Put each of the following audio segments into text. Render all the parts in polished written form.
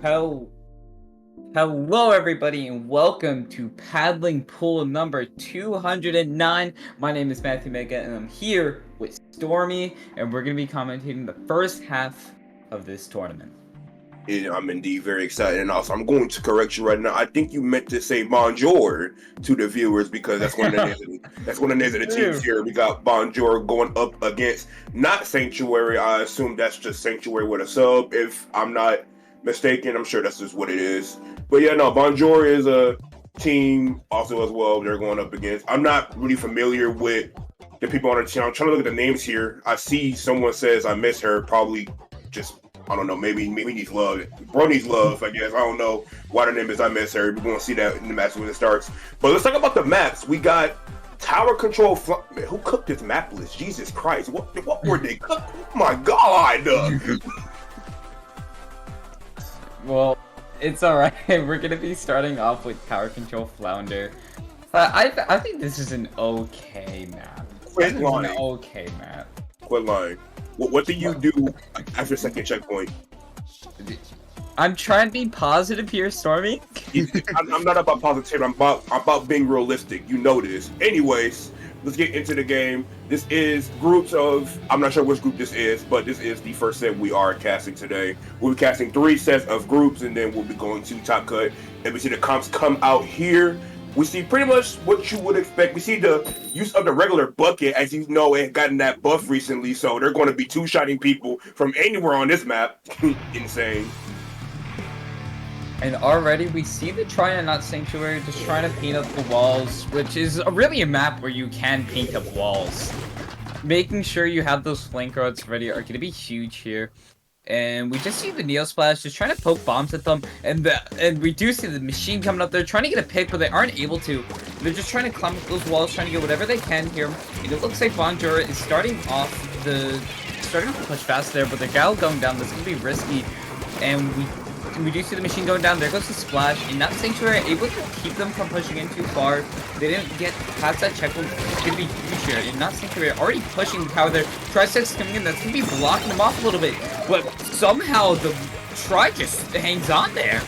Hel- Hello, everybody, and welcome to Paddling Pool number 209. My name is Matthew Mega, and I'm here with Stormy, and we're going to be commentating the first half of this tournament. I'm indeed very excited, and also I'm going to correct you right now. I think you meant to say Bonjour to the viewers because that's one of the names. That's one of the names of the teams here. We got Bonjour going up against Not Sanctuary. I assume that's just Sanctuary with a sub. If I'm not mistaken, I'm sure that's just what it is. But yeah, no, Bonjour is a team also as well. They're going up against. I'm not really familiar with the people on the team. I'm trying to look at the names here. I see someone says I miss her. Probably just I don't know, maybe needs love. Bro needs love, I guess. I don't know why the name is I Miss Her. We're going to see that in the match when it starts. But let's talk about the maps. We got Tower Control. Who cooked this map list? Jesus Christ. What were they cooked? Oh my God. Well, it's alright. We're going to be starting off with Power Control Flounder. I think this is an okay map. Quit lying. Okay map. Quit lying. What do you do after second checkpoint? I'm trying to be positive here, Stormy. I'm not about positivity. I'm about being realistic. You know this. Anyways, let's get into the game. This is groups of. I'm not sure which group this is, but this is the first set we are casting today. We'll be casting 3 sets of groups, and then we'll be going to top cut. And we see the comps come out here. We see pretty much what you would expect. We see the use of the regular bucket, as you know, it had gotten that buff recently, so they're going to be two-shotting people from anywhere on this map. Insane. And already we see the Try and Not Sanctuary just trying to paint up the walls, which is really a map where you can paint up walls. Making sure you have those flank roads ready are going to be huge here. And we just see the Neo Splash just trying to poke bombs at them, and we do see the machine coming up there trying to get a pick, but they aren't able to. They're just trying to climb up those walls, trying to get whatever they can here. And it looks like Bonjour is starting off the push fast there, but the Gal going down, this is gonna be risky. And we do see the machine going down. There goes the Splash, and Not Sanctuary able to keep them from pushing in too far. They didn't get past that checkpoint. It's gonna be huge here. And Not Sanctuary already pushing the power there. Tri-Sets coming in. That's gonna be blocking them off a little bit. But somehow the Tri just hangs on there.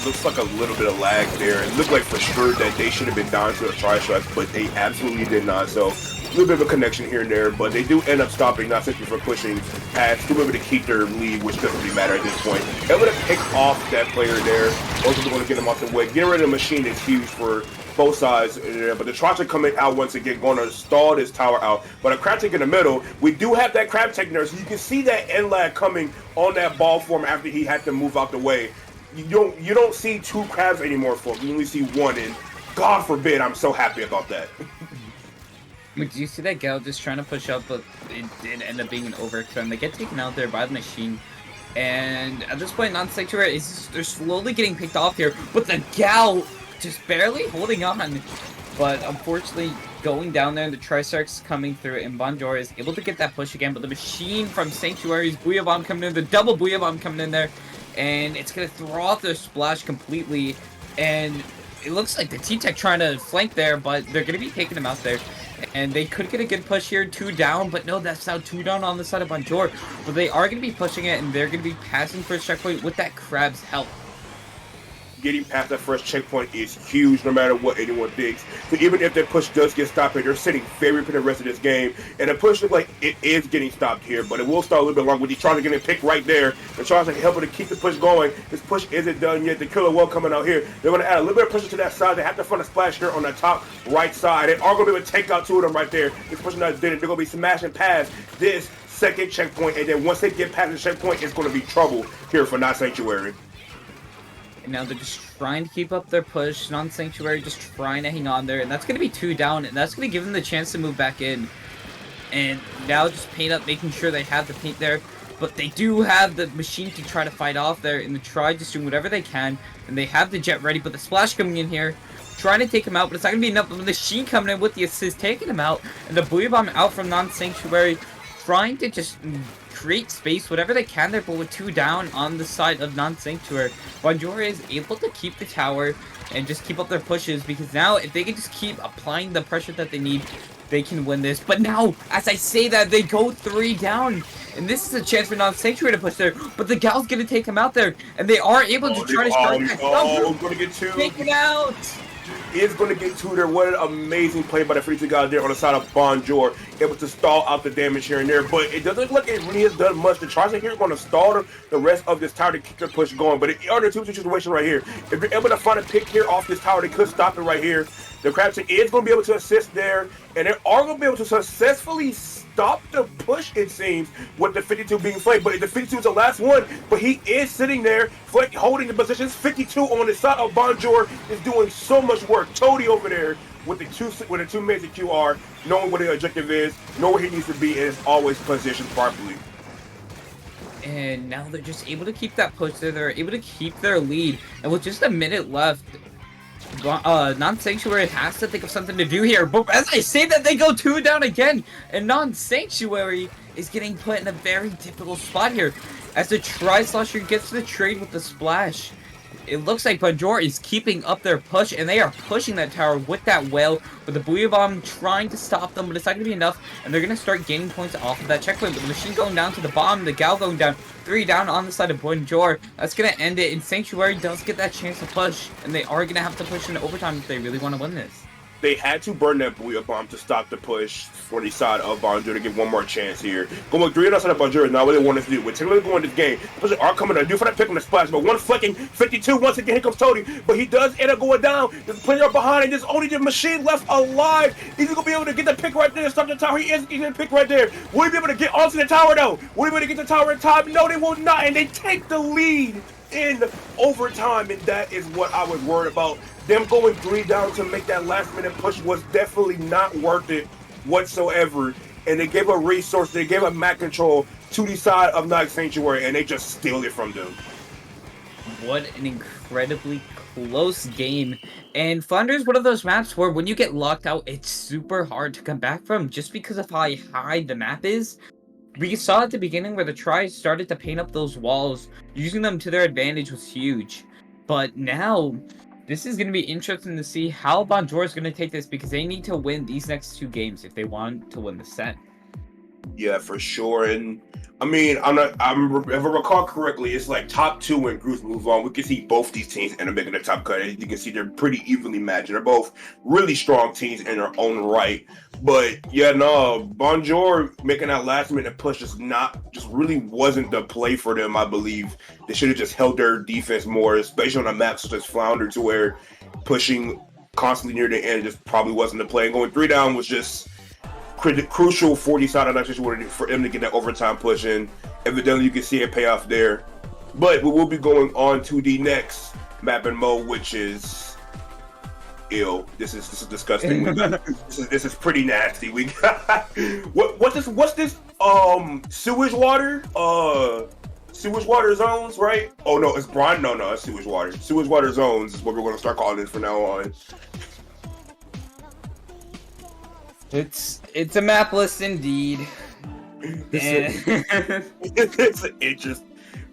Looks like a little bit of lag there. It looked like for sure that they should have been down to a Tri-Strike, but they absolutely did not. So a little bit of a connection here and there, but they do end up stopping, not simply for pushing past, to be able to keep their lead, which doesn't really matter at this point. Able to pick off that player there. Also going to get him off the way. Getting rid of the machine is huge for both sides, but the Trots coming out once again, going to stall this tower out. But a crab take in the middle, we do have that crab take there, so you can see that end lag coming on that ball form after he had to move out the way. You don't see 2 crabs anymore, folks. You only see 1, and God forbid, I'm so happy about that. But do you see that Gal just trying to push up, but it did end up being an overextend. They get taken out there by the machine. And at this point, Non-Sanctuary they're slowly getting picked off here, but the Gal just barely holding on. But unfortunately, going down there, the Tri-Sark's coming through, and Bonjour is able to get that push again, but the machine from Sanctuary's Booyah Bomb coming in, the double Booyah Bomb coming in there, and it's going to throw off their Splash completely, and it looks like the T-Tech trying to flank there, but they're going to be taking him out there. And they could get a good push here, 2 down, but no, that's now 2 down on the side of Bonjour. But they are going to be pushing it, and they're going to be passing first checkpoint with that Crab's help. Getting past that first checkpoint is huge no matter what anyone thinks. So even if that push does get stopped, they're sitting very for the rest of this game. And the push looks like it is getting stopped here, but it will start a little bit longer with the Charles getting picked right there. The Charles helping to keep the push going. This push isn't done yet. The Killer Well coming out here. They're going to add a little bit of pressure to that side. They have to find a Splash here on the top right side. They are going to be able to take out 2 of them right there. This push not did it. They're going to be smashing past this second checkpoint, and then once they get past the checkpoint, it's going to be trouble here for Not Sanctuary. And now they're just trying to keep up their push. Non-Sanctuary just trying to hang on there. And that's going to be 2 down. And that's going to give them the chance to move back in. And now just paint up, making sure they have the paint there. But they do have the machine to try to fight off there. And the Tri just doing whatever they can. And they have the jet ready. But the Splash coming in here, trying to take him out. But it's not going to be enough. But the machine coming in with the assist, taking him out. And the Booyah Bomb out from Non-Sanctuary, trying to just create space, whatever they can there, but with 2 down on the side of Non-Sanctuary. Bonjour is able to keep the tower and just keep up their pushes, because now if they can just keep applying the pressure that they need, they can win this. But now, as I say that, they go 3 down. And this is a chance for Not Sanctuary to push there. But the Gal's going to take him out there. And they are able to try to start that. Oh, going to get 2. Taken out. Is going to get 2 there. What an amazing play by the 52 guy there on the side of Bonjour. Able to stall out the damage here and there. But it doesn't look like it really has done much. The Chargers here are going to stall the rest of this tower to keep their push going. But it are the 2 situations right here. If you're able to find a pick here off this tower, they could stop it right here. The Crabtree is going to be able to assist there. And they are going to be able to successfully stop the push, it seems, with the 52 being flanked. But the 52 is the last one. But he is sitting there, holding the positions. 52 on the side of Bonjour is doing so much work. Toady over there with the two major QR, knowing what the objective is, know where he needs to be, and is always positioned properly. And now they're just able to keep that push there. They're able to keep their lead. And with just a minute left, Not Sanctuary has to think of something to do here. But as I say that, they go 2 down again. And Not Sanctuary is getting put in a very difficult spot here. As the Tri-Slosher gets the trade with the splash. It looks like Bonjour is keeping up their push, and they are pushing that tower with that whale, with the Booyah Bomb trying to stop them, but it's not going to be enough, and they're going to start gaining points off of that checkpoint. But the machine going down to the bomb, the Gal going down, 3 down on the side of Bonjour. That's going to end it, and Sanctuary does get that chance to push, and they are going to have to push into overtime if they really want to win this. They had to burn that Booyah Bomb to stop the push for the side of Bonjour to get one more chance here. Going 3 on the side of Bonjour is not what they wanted to do. We're typically going this game. Pushers are coming to do for that pick on the splash, but one flicking 52 once again. Here comes Toady, but he does end up going down. There's a player behind, and there's only the machine left alive. Is he gonna be able to get the pick right there and stop the tower? He is getting the pick right there. Will he be able to get onto the tower though? Will he be able to get the tower in time? No, they will not, and they take the lead in overtime, and that is what I was worried about. Them going 3 down to make that last minute push was definitely not worth it whatsoever. And they gave a resource, they gave a map control to the side of Not Sanctuary, and they just steal it from them. What an incredibly close game. And Flounder is one of those maps where when you get locked out, it's super hard to come back from just because of how high the map is. We saw at the beginning where the Tries started to paint up those walls. Using them to their advantage was huge. But now, this is going to be interesting to see how Bonjour is going to take this, because they need to win these next 2 games if they want to win the set. Yeah, for sure. And I mean, if I recall correctly, it's like top 2 and groups move on. We can see both these teams end up making the top cut. As you can see, they're pretty evenly matched. They're both really strong teams in their own right. But yeah, no, Bonjour making that last minute push just really wasn't the play for them, I believe. They should have just held their defense more, especially on a map such as Flounder, to where pushing constantly near the end just probably wasn't the play. And going 3 down was just crucial for the side of Not Sanctuary for them to get that overtime push in. Evidently, you can see a payoff there. But we will be going on to the next map and mode, which is ill. This is disgusting. This is pretty nasty. We got what's this sewage water? Sewage water zones, right? Oh no, it's brine. No, it's sewage water. Sewage water zones is what we're going to start calling this from now on. It's a map list indeed. It's interesting.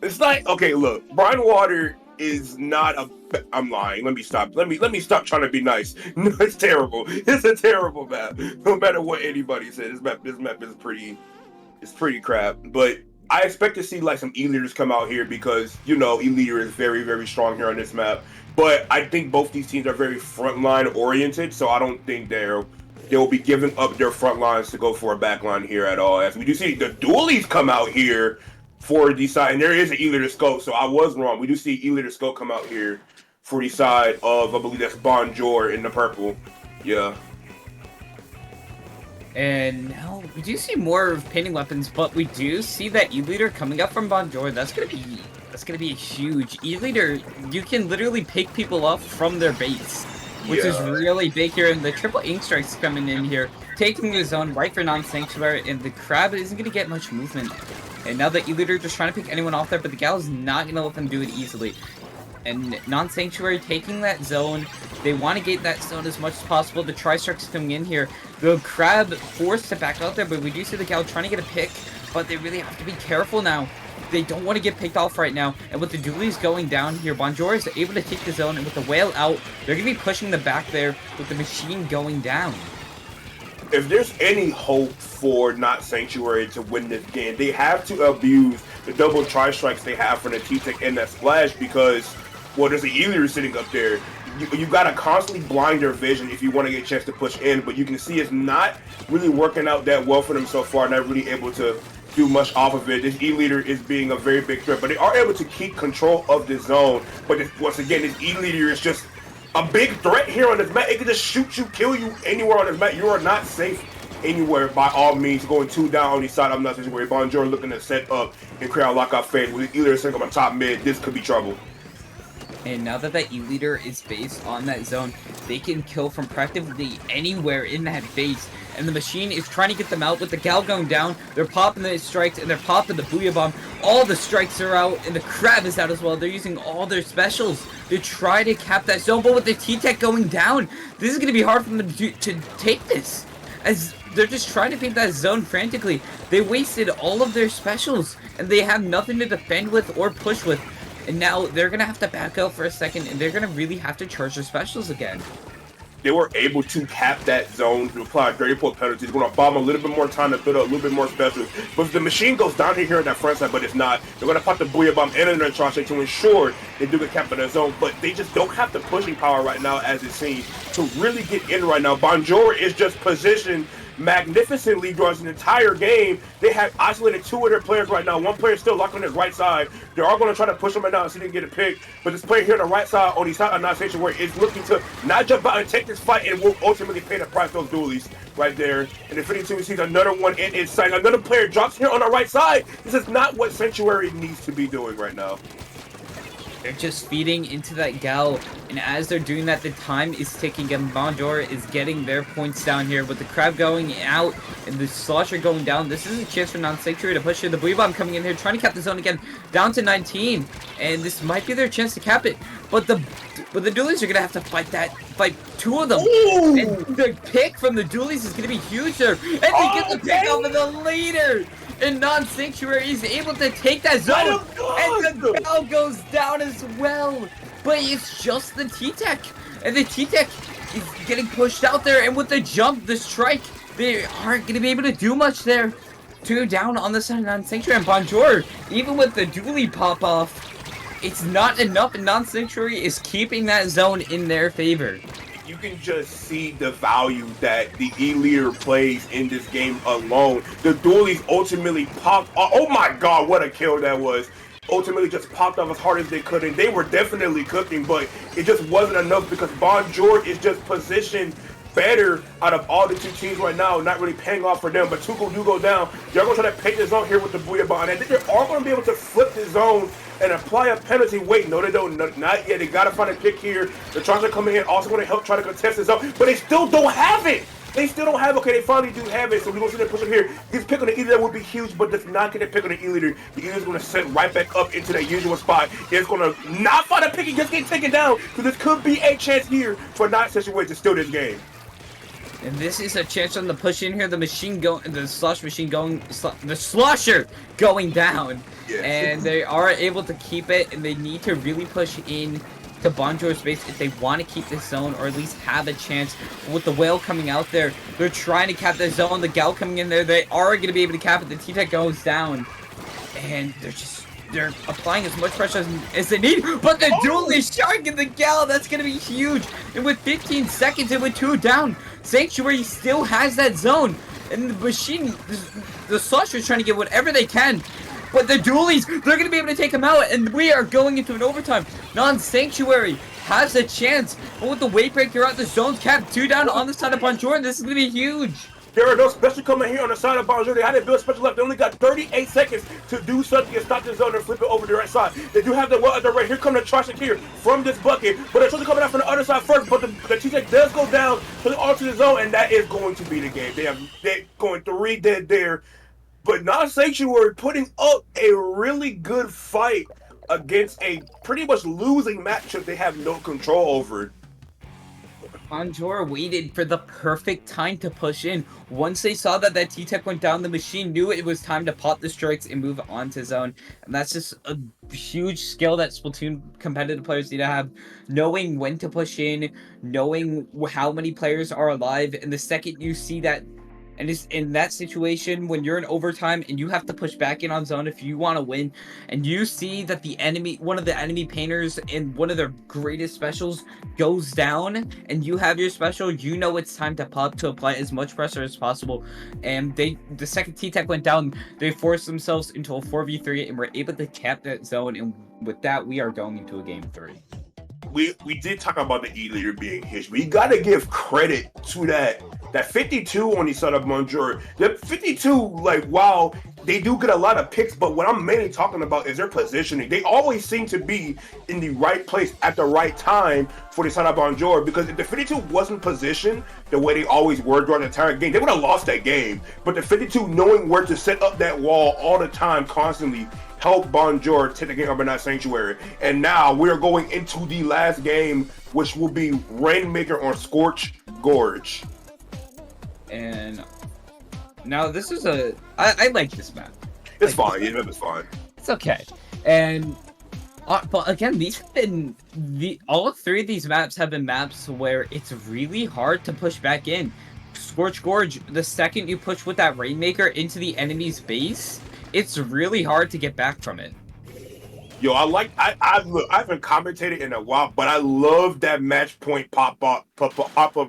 It's like, okay, look, Brinewater is not a. I'm lying. Let me stop. Let me stop trying to be nice. No, it's terrible. It's a terrible map. No matter what anybody says, this map is pretty. It's pretty crap. But I expect to see like some E-leaders come out here, because E-leader is very, very strong here on this map. But I think both these teams are very frontline oriented, so I don't think they will be giving up their front lines to go for a back line here at all. As we do see the dualies come out here for the side, and there is an E-leader scope, so I was wrong. We do see E-leader scope come out here for the side of, I believe that's Bonjour in the purple. Yeah. And now we do see more of painting weapons, but we do see that E-leader coming up from Bonjour. That's gonna be huge. E-leader, you can literally pick people up from their base, which is really big here. And the triple ink strikes coming in here, taking the zone right for Not Sanctuary, and the crab isn't gonna get much movement. And now the E-leader just trying to pick anyone off there, but the gal is not gonna let them do it easily. And Not Sanctuary taking that zone. They want to get that zone as much as possible. The Tri-Strike's coming in here. The crab forced to back out there, but we do see the gal trying to get a pick, but they really have to be careful now. They don't want to get picked off right now. And with the dualies going down here, Bonjour is able to take the zone, and with the whale out, they're going to be pushing the back there with the machine going down. if there's any hope for Not Sanctuary to win this game, they have to abuse the double tri-strikes they have from the T-Tech and that splash because, well, there's an E-Leader sitting up there. You got to constantly blind their vision if you want to get a chance to push in, but you can see it's not really working out that well for them so far, not really able to do much off of it. This E-Leader is being a very big threat, but they are able to keep control of the zone. But once again, this E-Leader is just a big threat here on this map. It can just shoot you, kill you anywhere on this map. You are not safe anywhere by all means. Going 2 down on the side, I'm Not Sanctuary. Bonjour looking to set up and create a lockout phase. With E-Leader sitting on top mid, this could be trouble. And now that that E-Leader is based on that zone, they can kill from practically anywhere in that base. And the machine is trying to get them out with the Gal going down. They're popping the strikes and they're popping the Booyah Bomb. All the strikes are out and the Crab is out as well. They're using all their specials to try to cap that zone. But with the T-Tech going down, this is going to be hard for them to take this. As they're just trying to paint that zone frantically. They wasted all of their specials and they have nothing to defend with or push with. And now they're going to have to back out for a second, and they're going to really have to charge their specials again. They were able to cap that zone to apply dirty point penalties. They're going to bomb a little bit more time to build up a little bit more specials. But if the machine goes down here on that front side, but it's not, they're going to pop the Booyah Bomb and another charge to ensure they do get capped in that zone. But they just don't have the pushing power right now, as it seems, to really get in right now. Bonjour is just positioned magnificently throughout the entire game. They have isolated 2 of their players right now. One player is still locked on his right side. They are going to try to push him right now and see if they can get a pick. But this player here on the right side, on the side of Not Sanctuary, is looking to not jump out and take this fight and will ultimately pay the price those dualies right there. And the 52 sees another one in his sight. Another player drops here on the right side. This is not what Sanctuary needs to be doing right now. They're just feeding into that Gal, and as they're doing that, the time is ticking, and Bonjour is getting their points down here. With the Crab going out and the Slosher going down, this is a chance for Not Sanctuary to push here. The Booyah Bomb coming in here, trying to cap the zone again, down to 19, and this might be their chance to cap it. But the dualies are gonna have to fight 2 of them. Ooh. And the pick from the dualies is gonna be huge there, and they get the pick off of the leader. And Not Sanctuary is able to take that zone, and the Gal goes down as well. But it's just the T-Tech, and the T-Tech is getting pushed out there. And with the jump, the strike, they aren't going to be able to do much there. 2 down on the side of Not Sanctuary, and Bonjour, even with the dually pop off, it's not enough. And Not Sanctuary is keeping that zone in their favor. You can just see the value that the E-Leader plays in this game alone. The dualies ultimately popped. Oh my god, what a kill that was. Ultimately just popped off as hard as they could, and they were definitely cooking, but it just wasn't enough because Bonjour is just positioned better out of all the 2 teams right now, not really paying off for them. But Tuco do go down. They're going to try to paint the zone here with the Booyah Bomb, and I think they are going to be able to flip the zone and apply a penalty. Wait, no, they don't. Not yet. They got to find a pick here. The Chargers are coming in, also going to help try to contest this zone, but they still don't have it. They still don't have it. Okay, they finally do have it, so we're going to see them push up here. This pick on the E-Leader would be huge, but does not get a pick on the E-Leader. The E-Leader is going to set right back up into that usual spot. It's going to not find a pick and just get taken down, so this could be a chance here for Not Sanctuary to steal this game. And this is a chance on the push in here. The machine going, the slosh machine going, the slosher going down. Yes. And they are able to keep it, and they need to really push in to Bonjour's space if they want to keep this zone or at least have a chance. With the whale coming out there, they're trying to cap the zone. The Gal coming in there, they are going to be able to cap it. The T-Tech goes down, and they're applying as much pressure as they need, but the duelist shark and the Gal, that's going to be huge. And with 15 seconds and with 2 down, Sanctuary still has that zone. And the machine, the Slosher is trying to get whatever they can. But the dualies, they're going to be able to take them out. And we are going into an overtime. Non-Sanctuary has a chance. But with the weight breaker out, the zone's capped. 2 down on the side of Bonjour, and this is going to be huge. There are no special coming here on the side of Bonjour. They had to build special left. They only got 38 seconds to do something and stop the zone and flip it over to the right side. They do have the well at the right. Here come the Trashik here from this bucket. But they're supposed to come out from the other side first. But the T-Tech does go down to the alternate zone, and that is going to be the game. They're going 3 dead there. But Not Sanctuary putting up a really good fight against a pretty much losing matchup they have no control over. Bonjour waited for the perfect time to push in. Once they saw that T-Tech went down, the machine knew it was time to pop the strikes and move on to zone. And that's just a huge skill that Splatoon competitive players need to have. Knowing when to push in, knowing how many players are alive, and the second you see that And it's in that situation when you're in overtime and you have to push back in on zone if you want to win, and you see that the enemy, one of the enemy painters in one of their greatest specials goes down, and you have your special, you know it's time to pop to apply as much pressure as possible. And the second T-Tech went down, they forced themselves into a 4v3 and were able to cap that zone. And with that, we are going into a game 3. We did talk about the E leader being his. We gotta give credit to that 52 on the side of Bonjour. The 52, like, wow, they do get a lot of picks, but what I'm mainly talking about is their positioning. They always seem to be in the right place at the right time for the side of Bonjour, because if the 52 wasn't positioned the way they always were during the entire game, they would have lost that game. But the 52 knowing where to set up that wall all the time, constantly, help Bonjour take the game over Not Sanctuary. And now we're going into the last game, which will be Rainmaker on Scorch Gorge. And now this is I like this map. It's fine. Yeah, it's fine. It's okay. And but again, these have been all 3 of these maps have been maps where it's really hard to push back in. Scorch Gorge, the second you push with that Rainmaker into the enemy's base, it's really hard to get back from it. Yo, I haven't commentated in a while, but I love that match point pop up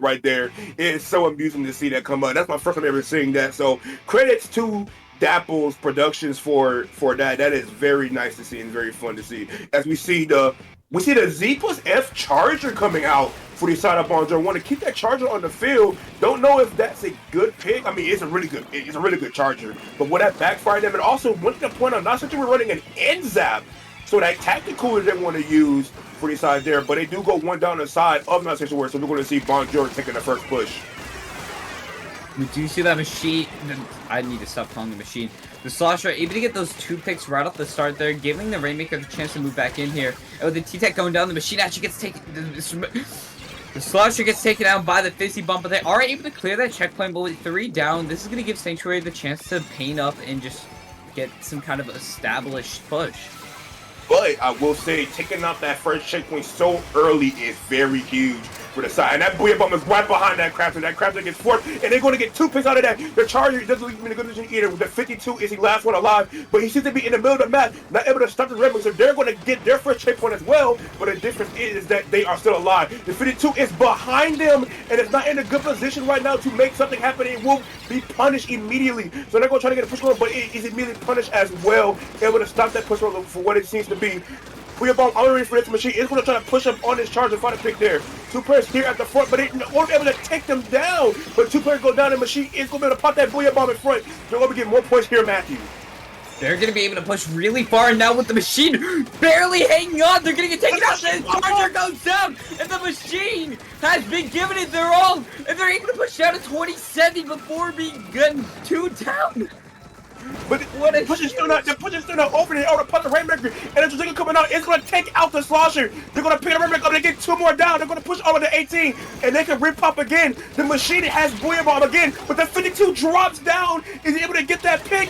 right there. It's so amusing to see that come up. That's my first time ever seeing that. So credits to Dapple Productions for that. That is very nice to see and very fun to see. As we see the Z plus F charger coming out for the side of Bonjour. Want to keep that charger on the field. Don't know if that's a good pick. I mean, it's a really good charger. But would that backfire them? And also, wanted to point out, not since we're running an end zap, so that tactical they want to use for the side there. But they do go one down the side of Not Sanctuary, so we're going to see Bonjour taking the first push. We do see that machine. I need to stop calling the machine. The Slosher able to get those 2 picks right off the start there, giving the Rainmaker the chance to move back in here. And with the T-Tech going down, the machine actually gets taken. The Slosher gets taken out by the Fizzy Bump, but they are able to clear that checkpoint. But with 3 down, this is going to give Sanctuary the chance to paint up and just get some kind of established push. But I will say, taking out that first checkpoint so early is very huge for the side. And that Booyah Bomb is right behind that Crafter. That Crafter gets forced, and they're going to get 2 picks out of that. The Charger doesn't leave him in a good position either. The 52 is the last one alive, but he seems to be in the middle of the map, not able to stop the Red Wings, so they're going to get their first checkpoint as well. But the difference is that they are still alive. The 52 is behind them, and it's not in a good position right now to make something happen. It will be punished immediately. So they're going to try to get a push roll, but it is immediately punished as well. Able to stop that push roll for what it seems to be. Booyah Bomb already for this machine is going to try to push up on this charge and find a pick there. 2 players here at the front, but they won't be able to take them down. But 2 players go down, the machine is going to be able to pop that Booyah Bomb in front. They're going to get more points here, Matthew. They're going to be able to push really far, and now with the machine barely hanging on, they're going to get taken out. The charger goes down, and the machine has been given it their all, and they're able to push down to 27 before being gotten 2 down. But the push is still not over there. Oh, the punch the Rainmaker, and there's a coming out. It's going to take out the Slosher. They're going to pick the Rainmaker up. They get 2 more down. They're going to push over to 18, and they can rip-pop again. The machine has Booyah Bomb again, but the 52 drops down. Is he able to get that pick?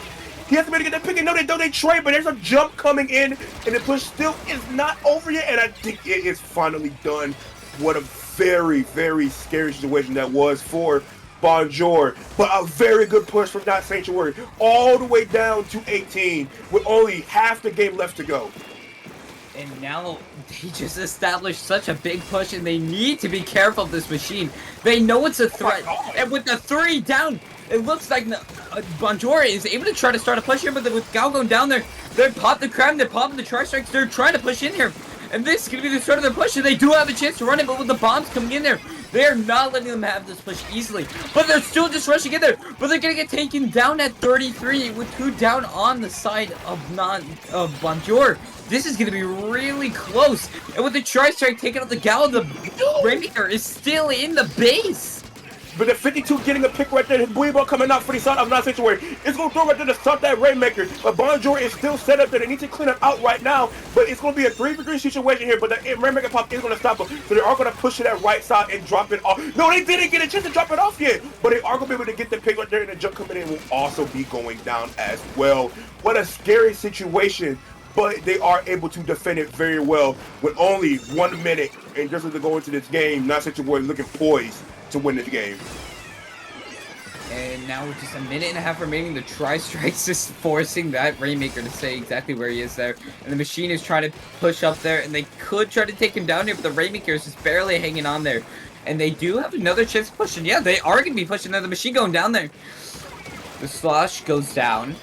He has to be able to get that pick, and no, they trade, but there's a jump coming in, and the push still is not over yet, and I think it is finally done. What a very, very scary situation that was for Bonjour, but a very good push from Not Sanctuary all the way down to 18 with only half the game left to go. And now they just established such a big push, and they need to be careful of this machine. They know it's a threat, and with the 3 down, it looks like Bonjour is able to try to start a push here, but with Gal going down there, they pop the Crab, they're popping the Tri-Strikes, they're trying to push in here. And this is going to be the start of their push, and they do have a chance to run it, but with the bombs coming in there, they are not letting them have this push easily. But they're still just rushing in there, but they're going to get taken down at 33 with 2 down on the side of Bonjour. This is going to be really close. And with the Tri-Strike taking out the Gal, the Rainmaker is still in the base. But the 52 getting a pick right there. His Booyah Bomb coming out for the side of Not Sanctuary. It's going to throw right there to stop that Rainmaker. But Bonjour is still set up there. They need to clean up out right now. But it's going to be a 3-for-3 situation here. But the Rainmaker pop is going to stop them. So they are going to push to that right side and drop it off. No, they didn't get a chance to drop it off yet. But they are going to be able to get the pick right there. And the jump coming in will also be going down as well. What a scary situation. But they are able to defend it very well with only 1 minute. And just as they go into this game, Not Sanctuary looking poised to win this game. And now with just a minute and a half remaining, the Tri-Strike's just forcing that Rainmaker to stay exactly where he is there. And the machine is trying to push up there, and they could try to take him down here, but the Rainmaker is just barely hanging on there. And they do have another chance to push, and yeah, they are going to be pushing there. The machine going down there. The Slosh goes down,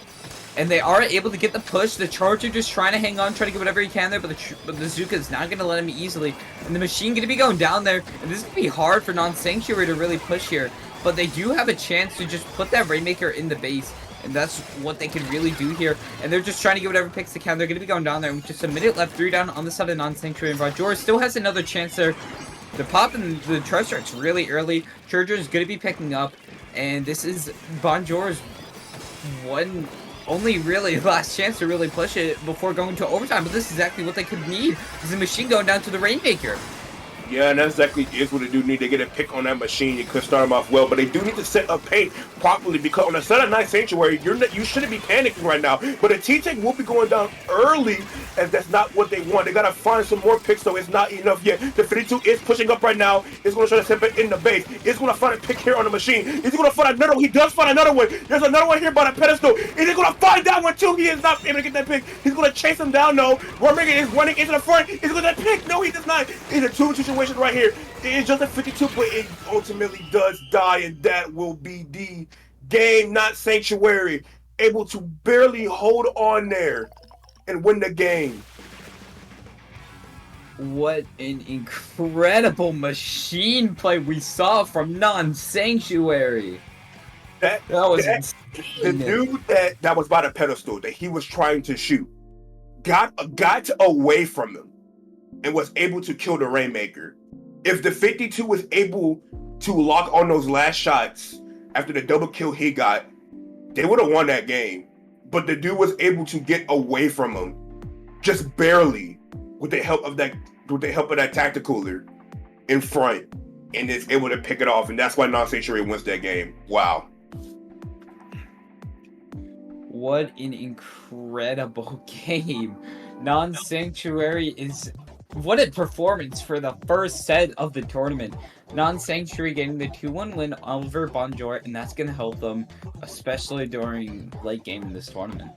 and they are able to get the push. The Charger just trying to hang on, trying to get whatever he can there, but the Zuka is not going to let him easily. And the machine going to be going down there, and this is going to be hard for Not Sanctuary to really push here. But they do have a chance to just put that Rainmaker in the base, and that's what they can really do here. And they're just trying to get whatever picks they can. They're going to be going down there with just a minute left, 3 down on the side of Not Sanctuary, and Bonjour still has another chance there. The pop and the Tri-Strike's really early. Charger is going to be picking up, and this is Bonjour's only really last chance to really push it before going to overtime. But this is exactly what they could need. Is the machine going down to the Rainmaker. Yeah, and that exactly is what they do need. They get a pick on that machine. It could start them off well, but they do need to set up paint properly because on the side of Not Sanctuary, you shouldn't be panicking right now. But a T-Tech will be going down early, and that's not what they want. They got to find some more picks, so it's not enough yet. The 52 is pushing up right now. It's going to try to set it in the base. It's going to find a pick here on the machine. Is he going to find another one? He does find another one. There's another one here by the pedestal. Is he going to find that one too? He is not able to get that pick. He's going to chase him down, though. Rainmaker is running into the front. Is he going to pick? No, he does not. It's a 2 situation right here. It is just a 52, but it ultimately does die, and that will be the game. Not Sanctuary able to barely hold on there and win the game. What an incredible machine play we saw from Not Sanctuary. That was insane. The dude that was by the pedestal that he was trying to shoot got away from him and was able to kill the Rainmaker. If the 52 was able to lock on those last shots after the double kill he got, they would have won that game. But the dude was able to get away from him, just barely, with the help of that tacticaler in front, and is able to pick it off. And that's why Not Sanctuary wins that game. Wow. What an incredible game. Not Sanctuary is... What a performance for the first set of the tournament. Not Sanctuary getting the 2-1 win over Bonjour, and that's going to help them, especially during late game in this tournament.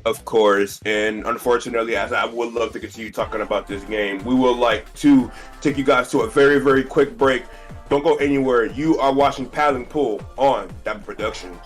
Of course, and unfortunately, as I would love to continue talking about this game, we would like to take you guys to a very, very quick break. Don't go anywhere. You are watching Pal and Pull on Dapple Productions.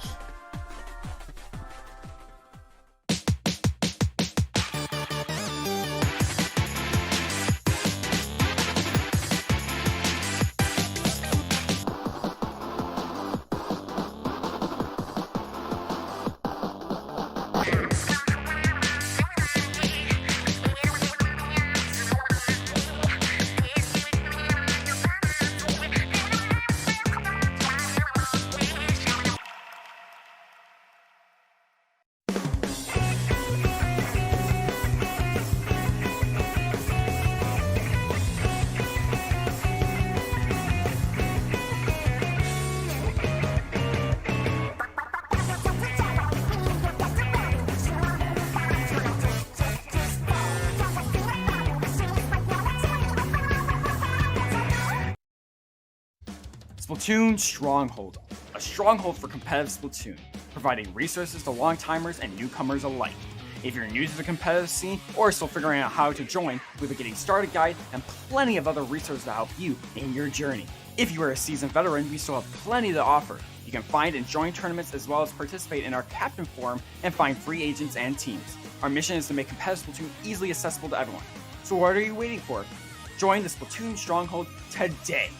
Splatoon Stronghold, a stronghold for competitive Splatoon, providing resources to long-timers and newcomers alike. If you're new to the competitive scene or still figuring out how to join, we have a getting started guide and plenty of other resources to help you in your journey. If you are a seasoned veteran, we still have plenty to offer. You can find and join tournaments as well as participate in our Captain Forum and find free agents and teams. Our mission is to make competitive Splatoon easily accessible to everyone. So what are you waiting for? Join the Splatoon Stronghold today!